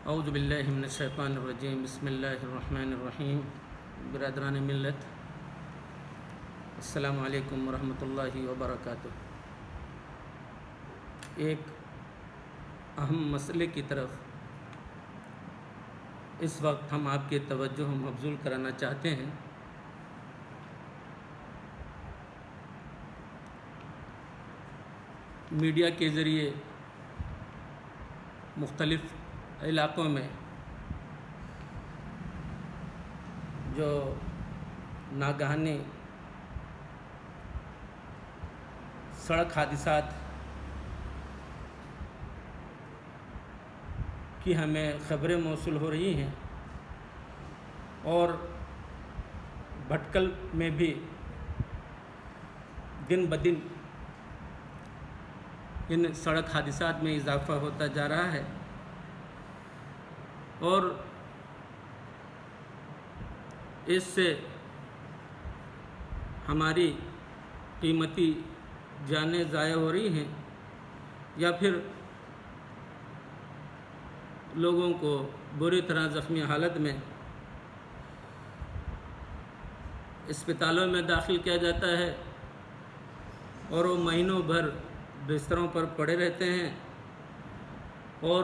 اعوذ باللہ من الشیطان الرجیم بسم اللہ الرحمن الرحیم برادران ملت السلام علیکم ورحمۃ اللہ وبرکاتہ۔ ایک اہم مسئلے کی طرف اس وقت ہم آپ کی توجہ مبذول کرانا چاہتے ہیں۔ میڈیا کے ذریعے مختلف علاقوں میں جو ناگہانی سڑک حادثات کی ہمیں خبریں موصول ہو رہی ہیں، اور بھٹکل میں بھی دن بدن ان سڑک حادثات میں اضافہ ہوتا جا رہا ہے، اور اس سے ہماری قیمتی جانیں ضائع ہو رہی ہیں، یا پھر لوگوں کو بری طرح زخمی حالت میں اسپتالوں میں داخل کیا جاتا ہے، اور وہ مہینوں بھر بستروں پر پڑے رہتے ہیں، اور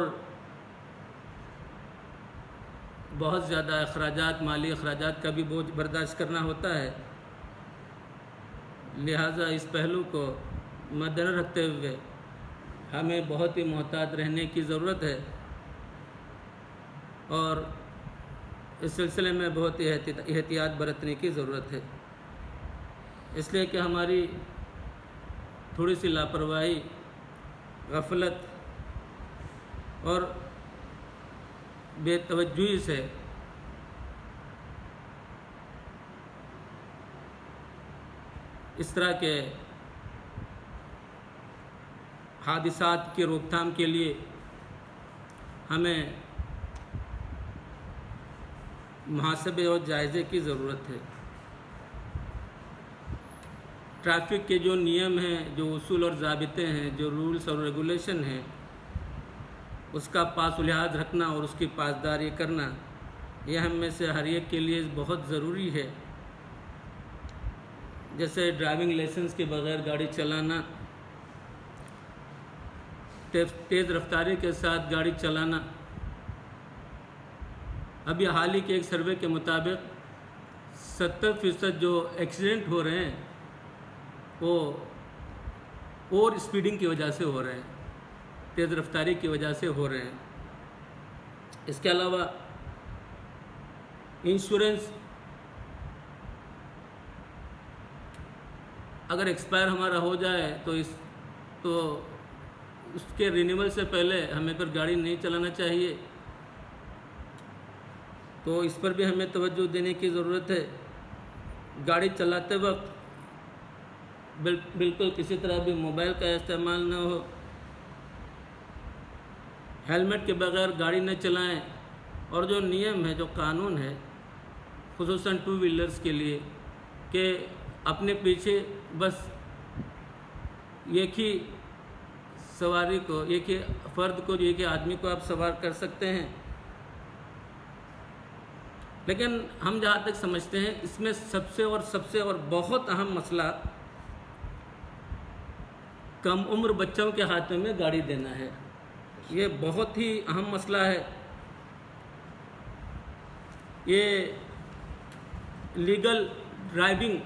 بہت زیادہ اخراجات، مالی اخراجات کا بھی بوجھ برداشت کرنا ہوتا ہے۔ لہٰذا اس پہلو کو مدنظر رکھتے ہوئے ہمیں بہت ہی محتاط رہنے کی ضرورت ہے، اور اس سلسلے میں بہت ہی احتیاط برتنے کی ضرورت ہے، اس لیے کہ ہماری تھوڑی سی لاپرواہی، غفلت اور بے توجہی سے اس طرح کے حادثات کی روک تھام کے لیے ہمیں محاسبے اور جائزے کی ضرورت ہے۔ ٹریفک کے جو نیم ہیں، جو اصول اور ضابطے ہیں، جو رولز اور ریگولیشن ہیں، اس کا پاس و لحاظ رکھنا اور اس کی پاسداری کرنا، یہ ہم میں سے ہر ایک کے لیے بہت ضروری ہے۔ جیسے ڈرائیونگ لائسنس کے بغیر گاڑی چلانا، تیز رفتاری کے ساتھ گاڑی چلانا۔ ابھی حال ہی کے ایک سروے کے مطابق 70% جو ایکسیڈنٹ ہو رہے ہیں وہ اوور اسپیڈنگ کی وجہ سے ہو رہے ہیں، تیز رفتاری کی وجہ سے ہو رہے ہیں۔ اس کے علاوہ انشورنس اگر ایکسپائر ہمارا ہو جائے تو اس کے رینیول سے پہلے ہمیں پھر گاڑی نہیں چلانا چاہیے، تو اس پر بھی ہمیں توجہ دینے کی ضرورت ہے۔ گاڑی چلاتے وقت بالکل کسی طرح بھی موبائل کا استعمال نہ ہو، ہیلمٹ کے بغیر گاڑی نہ چلائیں، اور جو نیم ہے، جو قانون ہے خصوصاً 2 ویلرز کے لیے، کہ اپنے پیچھے بس ایک ہی سواری کو، ایک ہی فرد کو، ایک ہی آدمی کو آپ سوار کر سکتے ہیں۔ لیکن ہم جہاں تک سمجھتے ہیں اس میں سب سے اور بہت اہم مسئلہ کم عمر بچوں کے ہاتھوں میں گاڑی دینا ہے۔ یہ بہت ہی اہم مسئلہ ہے۔ یہ لیگل ڈرائیونگ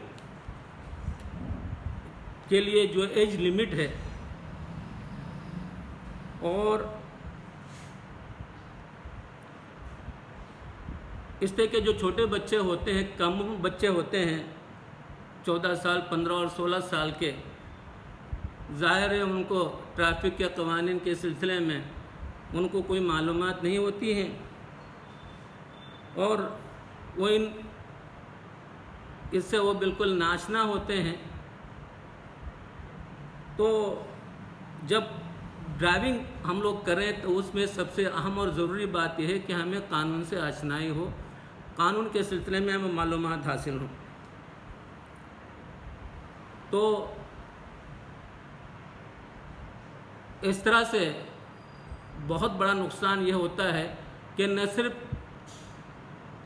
کے لیے جو ایج لمٹ ہے، اور اس طرح کے جو چھوٹے بچے ہوتے ہیں، کم عمر بچے ہوتے ہیں، 14 سال، 15 اور 16 سال کے، ظاہر ہے ان کو ٹریفک کے قوانین کے سلسلے میں ان کو کوئی معلومات نہیں ہوتی ہیں، اور وہ اس سے وہ بالکل ناشنا ہوتے ہیں۔ تو جب ڈرائیونگ ہم لوگ کریں تو اس میں سب سے اہم اور ضروری بات یہ ہے کہ ہمیں قانون سے آشنائی ہو، قانون کے سلسلے میں ہمیں معلومات حاصل ہوں۔ تو اس طرح سے بہت بڑا نقصان یہ ہوتا ہے کہ نہ صرف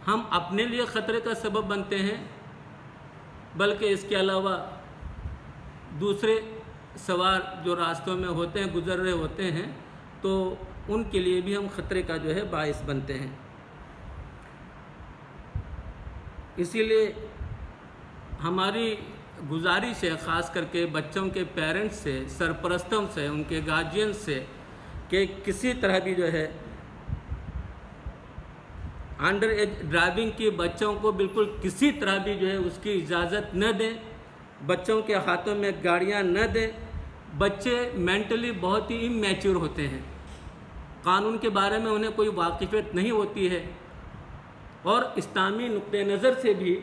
ہم اپنے لیے خطرے کا سبب بنتے ہیں بلکہ اس کے علاوہ دوسرے سوار جو راستوں میں ہوتے ہیں گزر رہے ہوتے ہیں تو ان کے لیے بھی ہم خطرے کا جو ہے باعث بنتے ہیں۔ اسی لیے ہماری گزارش ہے خاص کر کے بچوں کے پیرنٹس سے، سرپرستوں سے، ان کے گارجین سے کہ کسی طرح بھی جو ہے انڈر ایج ڈرائیونگ کی بچوں کو بالکل کسی طرح بھی جو ہے اس کی اجازت نہ دیں، بچوں کے ہاتھوں میں گاڑیاں نہ دیں۔ بچے مینٹلی بہت ہی امیچور ہوتے ہیں، قانون کے بارے میں انہیں کوئی واقفیت نہیں ہوتی ہے، اور اسلامی نقطہ نظر سے بھی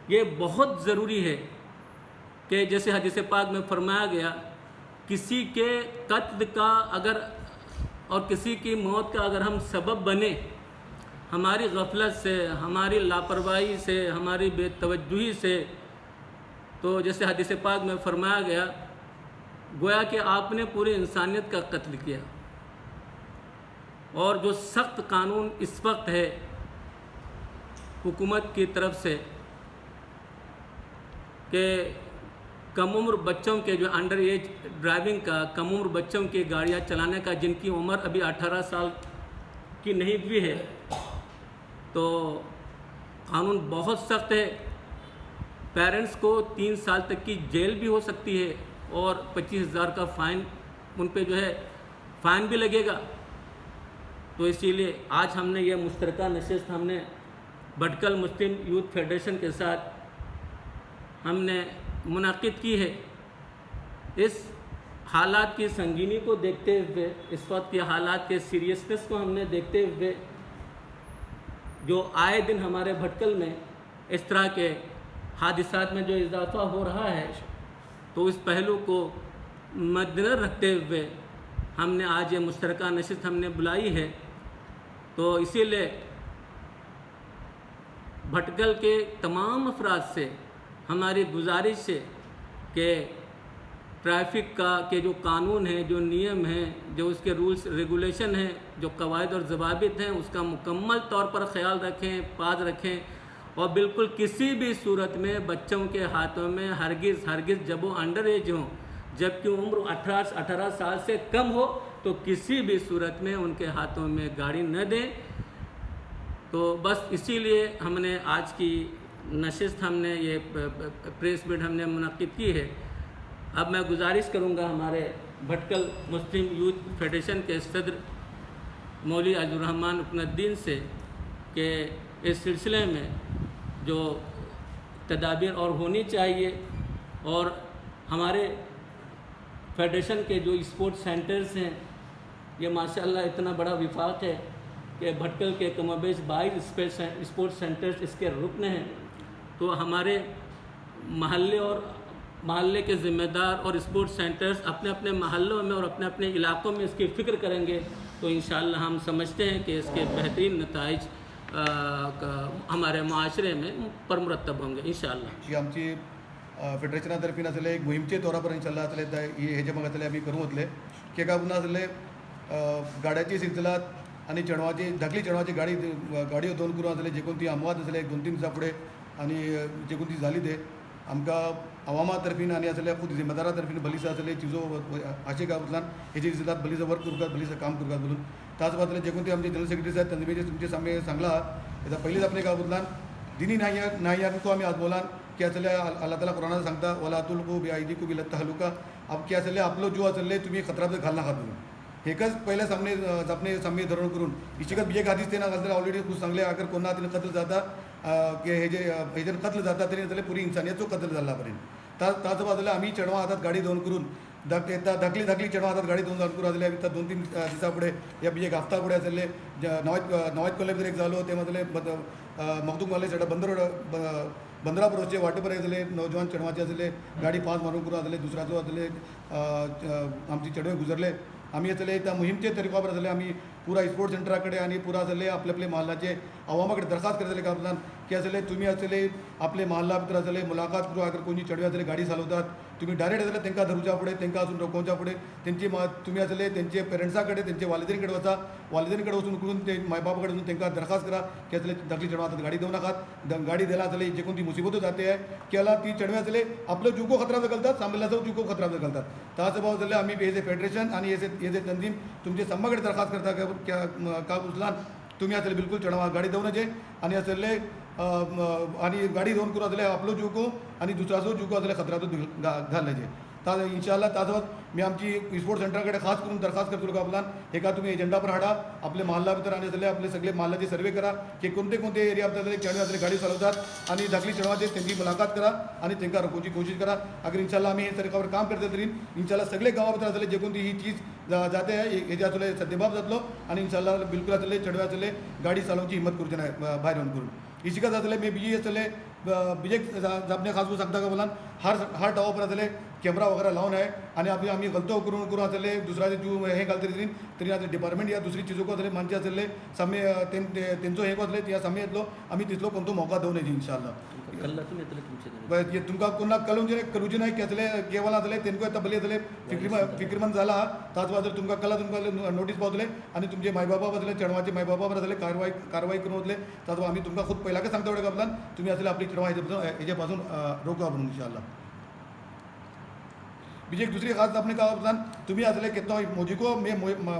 یہ بہت ضروری ہے کہ جیسے حدیث پاک میں فرمایا گیا کسی کے قتل کا اگر اور کسی کی موت کا اگر ہم سبب بنے ہماری غفلت سے، ہماری لاپرواہی سے، ہماری بے توجہی سے، تو جیسے حدیث پاک میں فرمایا گیا گویا کہ آپ نے پوری انسانیت کا قتل کیا۔ اور جو سخت قانون اس وقت ہے حکومت کی طرف سے کہ کم عمر بچوں کے جو انڈر ایج ڈرائیونگ کا، کم عمر بچوں کی گاڑیاں چلانے کا جن کی عمر ابھی 18 سال کی نہیں ہوئی ہے، تو قانون بہت سخت ہے۔ پیرنٹس کو 3 سال تک کی جیل بھی ہو سکتی ہے اور 25,000 کا فائن ان پہ جو ہے فائن بھی لگے گا۔ تو اسی لیے آج ہم نے یہ مشترکہ نشست ہم نے بھٹکل مسلم یوتھ فیڈریشن کے ساتھ ہم نے منعقد کی ہے۔ اس حالات کی سنگینی کو دیکھتے ہوئے، اس وقت کے حالات کے سیریسنس کو ہم نے دیکھتے ہوئے، جو آئے دن ہمارے بھٹکل میں اس طرح کے حادثات میں جو اضافہ ہو رہا ہے، تو اس پہلو کو مد نظر رکھتے ہوئے ہم نے آج یہ مشترکہ نشست ہم نے بلائی ہے۔ تو اسی لیے بھٹکل کے تمام افراد سے ہماری گزارش ہے کہ ٹریفک کا کہ جو قانون ہے، جو نیم ہیں، جو اس کے رولز ریگولیشن ہیں، جو قواعد اور ضوابط ہیں، اس کا مکمل طور پر خیال رکھیں، پاس رکھیں، اور بالکل کسی بھی صورت میں بچوں کے ہاتھوں میں ہرگز جب وہ انڈر ایج ہوں، جبکہ عمر 18 سال سے کم ہو، تو کسی بھی صورت میں ان کے ہاتھوں میں گاڑی نہ دیں۔ تو بس اسی لیے ہم نے آج کی نشست ہم نے یہ پریس میٹ ہم نے منعقد کی ہے۔ اب میں گزارش کروں گا ہمارے بھٹکل مسلم یوتھ فیڈریشن کے صدر مولوی عبد الرحمن رکن الدین سے کہ اس سلسلے میں جو تدابیر اور ہونی چاہیے، اور ہمارے فیڈریشن کے جو اسپورٹ سینٹرز ہیں، یہ ماشاءاللہ اتنا بڑا وفاق ہے کہ بھٹکل کے کم و بیش 22 اسپورٹ سینٹرز اس کے رکن ہیں۔ تو ہمارے محلے کے ذمہ دار اور اسپورٹ سینٹرز اپنے اپنے محلوں میں اور اپنے اپنے علاقوں میں اس کی فکر کریں گے تو انشاءاللہ ہم سمجھتے ہیں کہ اس کے بہترین نتائج ہمارے معاشرے میں پرمرتب ہوں گے انشاءاللہ۔ जी आमची फेडरेशनातर्फे नासले एक मोहिमचे तोरापर इंशाल्लाह आसले हेजे म्हाका आसले आमी करूं वतले कित्याक लागून आसले गाड्याची सिलसिलात आनी चेडवाची धाकली चेडवाची गाडयो दोन करून आसले जे कोण ती आमवाद आसले 2-3 दिसां फुडें आनी जे कोण ती जाली ते आमकां आवामा तर्फीन आनी आसले खूद जिम्मेदारा तर्फीन बलिसा आसले चिजो आशे गांवांतल्यान हेजी सिलसिलात बलिसा वर्क करतात बलिसा काम करतात म्हणून ताच बातले जे कोण ते आमचे जनरल सेक्रेटरी आहेत त्यांनी तुमचे सामने सांगला येता पयलींच आपले गांवांतल्यान दिनी नाहियान को आमी आज बोलान की आसले अल्लाह ताला कुरानात सांगता वला तुल्कू बिआयदिकुम बिल तहलुका अब की आसले आपलो जीव आसले तुम्ही खतरात घालनाकात म्हणून एकच पहिले सामने धरण करून इशिकत एक हादीस तेना आसले ऑलरेडी खूब सांगले अगर कोणा तिने कत्ल जाता की हेजे कत्ल जाता तरी जाल्यार पुरी इन्सानियतचो कत्ल जाल्ला पर्यंत ताचो बाजूला आमी चेडवां हातात गाडी दोन करून धाकली चेडवां हातात गाडी दोन करून आसले 2-3 दिसां फुडें या एक हफ्ता फुडें आसले नवाज कॉलेज एक जालो ते मदले मखदूम वाले सायडा बंदरा बरोवचे वाटे बरें आसले नौजवान चेडवांचे आसले गाडी 5 मारून करून आसले दुसऱ्याचो आसले आमची चेडवे गुजरले आमी आसले त्या मोहिमचे तरीका आसले आमी पुरा स्पोर्ट्स सेंटराकडे आणि पुरा असले आपले आपले महालाचे आवामाकडे दरखास्त करतले का आपल्याला की असले तुम्ही असले आपले महाला भितर असले मुलाकात करू अगर कोणी चढवे असले गाडी चालवतात तुम्ही डायरेक्ट असले त्यांना धरूच्या पुढे त्यांना अजून रोखवच्या पुढे त्यांची तुम्ही असले त्यांचे पेरेंट्साकडे त्यांचे वालिदींकडे वचा वालिदींकडे वचून करून ते मायबापाकडे वचून त्यांना दरखास्त करा की असले दखली चढवा गाडी देऊ नकात गाडी द्यायला असले जे कोणती मुसीबत जाते आहे की याला ती चढवे असले आपलं जुको खतरा घालतात सामनेला जाऊ जुको खतरा घालतात ताच भाव झाले आम्ही हे जे फेडरेशन आणि हे जे तंजीम तुमचे संभाकडे दरखास्त करता का उचलान तुम्ही असले बिलकुल चढवा गाडी देऊ नये आणि असले आणि गाडी देऊन करून असले आपलो जुको आणि दुसराचो जुको असले खतरातून घालण्याचे तर इन्शाल्लाह ताजवत मी आमची स्पोर्ट्स सेंटरकडे खास करून दरखास्त करतो का आपला एका तुम्ही एजेंडा पर हाडा आपले महाल्ला भितर आणि असले आपले सगळे महालाचे सर्वे करा की कोणते कोणते एरिया भितर चढवे असले गाडी चालवतात आणि धाकली चढवाचे त्यांची मुलाकात करा आणि त्यांना रोखण्याची कोशिश करा अगर इन्शाल्लाह आम्ही हे सरकारवर काम करता तरी इन्शाल्लाह सगळे गावा भितर असले जे कोणती ही चीज जाते आहे हेजे असले सद्यबाब जातलो आणि इन्शाल्लाह बिलकुल असले चढवे असले गाडी चालवची हिंमत करची नाही भायर येऊन करून इशिका जातले मी बीजी असले बीजे आपणे खास सांगता का बोला हर टावर पर असले कॅमेरा वगैरे लावून आहे आणि आम्ही गलतो करून असले दुसरा जीव हे घालते तरी आता डिपार्टमेंट या दुसरी चीजों असले मानचे असले सामे त्यांचो हे असले त्या सामे येतलो आम्ही तिथलो कोणतो मौका देऊ नये इन्शाल्लाह तुमका कोणा करूचे नाही की असले केवळ असले त्यांना आता बली असले फिक्रीमंद झाला ताच जर तुमका तुमका नोटीस पावतले आणि तुमचे मायबाबा असले चढवाचे मायबाबा असले कारवाई करून होतले तर आम्ही तुमका खूप पहिला का सांगता एवढं का तुम्ही असले आपली चढवा ह्याच्यापासून रोखा आपण इन्शाल्लाह बीजे एक दुसरी खास आपने कहा तुम्ही असले केतो मोजीको मे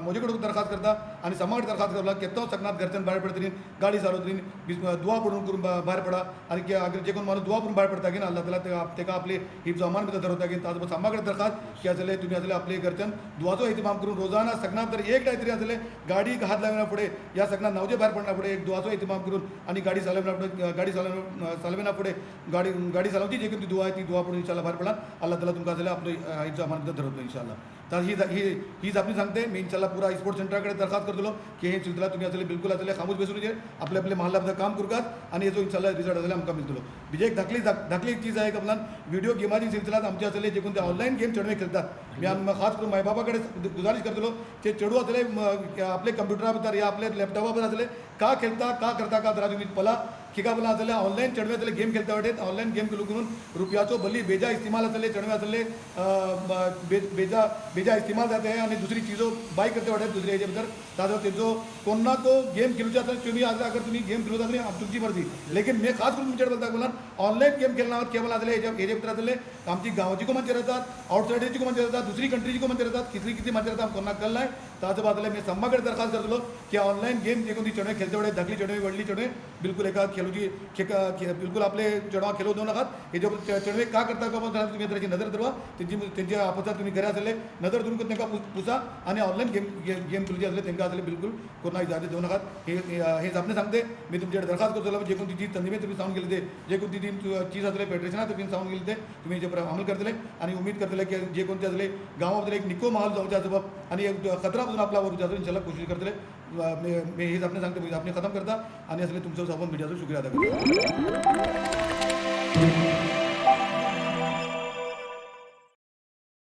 मोजीकडे दरखास्त करता आणि समाकडे दरखास्त करला केतो सकनात घरच्यान बाहेर पडतरी गाडी चालवतरी दुआ पडून करून बाहेर पडा आणि अगर जे कोण माणूस दुआ पडून बाहेर पडता की अल्लाह ताला ते आपले हिफ्ज अमान भितर धरवता की ताज समाकडे दरखास्त की असले तुम्ही असले आपले घरच्यान दुआचो इतिमाम करून रोजाना सकनात तर एक काहीतरी असले गाडी हात लावण्या पुढे या सकनात नवजे बाहेर पडण्या पुढे एक दुआचो इतिमाम करून आणि गाडी चालवण्या पुढे गाडी चालवची जे कोणती दुआ आहे ती दुआ पडून इन्शाल्लाह बाहेर पडा अल्लाह ताला तुमका असले आपले हिफ्ज अमान भितर धरवतो इन्शाल्लाह तर हीच आपली सांगते मी इन्शाल्लाह पुरा स्पोर्ट्स सेंटरकडे दरखास्त करतो की हे सिलसिला तुम्ही असले बिलकुल असले खामोश बसून जे आपले आपले महालामध्ये काम करतात आणि याचो इन्शाल्लाह रिझल्ट असले आमकां मिळतलो बीजे एक धाकली एक चीज आहे का आपल्याला व्हिडिओ गेमाची सिलसिलात आमचे असले जे कोणते ऑनलाईन गेम चढवे खेळतात मी खास करून मायबापाकडे गुजारिश करतलो ते चढू असले आपले कम्प्युटरा भितर या आपले लॅपटॉपा असले का खेळता का करता का जरा तुम्ही पला किका बोला असले ऑनलाईन चढवे असले गेम खेळता वाटे ऑनलाईन गेम खेळू करून रुपयाचो भली बेजा इस्तेमाल असले चढवे असले बेजा इस्तेमाल जाते आणि दुसरी चीजो बाय करते वाटे दुसऱ्या हेजे भितर ताजो तेजो कोणा तो गेम खेळूचा असले तुम्ही अगर तुम्ही गेम खेळूत असले तुमची मर्जी लेकिन मी खास करून तुमच्याकडे बोलता बोला ऑनलाईन गेम खेळणार केवळ असले हेजे भितर असले आमची गावाची को मंचे राहतात आउटसायडरची को मंचे राहतात दुसरी कंट्रीची को मंचे राहतात किती मंचे राहतात कोणा कल नाही ताजो बाजूला मी संभाकडे दरखास्त करतलो की ऑनलाईन गेम जे कोणती चढवे खेळते वाटे धाकली चढवे वडली चढवे बिलकुल एका खेळूची बिलकुल आपले चढवा खेळू देऊ नकात हे जे चढवे का करता का तुम्ही त्याची नजर धरवा त्यांच्या आपसात तुम्ही घरा असले नजर धरून त्यांना पुसा आणि ऑनलाईन गेम खेळूचे असले त्यांना असले बिलकुल कोणा इजाजत देऊ नकात हेच आपण सांगते मी तुमच्याकडे दरखास्त करतो जे कोणती चीज तंदीमे तुम्ही सांगून गेले ते जे कोणती ती चीज असले फेडरेशनात तुम्ही सांगून गेले ते तुम्ही जे अंमल करतले आणि उमेद करतले की जे कोणते असले गावामध्ये एक निको माहोल जाऊच्या सबब आणि एक खतरापासून आपला वर जातो इन्शाल्लाह कोशिश करतले मी हेच आपण सांगते मी आपण खतम करता आणि असले तुमचं आपण मीडियाचं शुक्रिया अदा करतो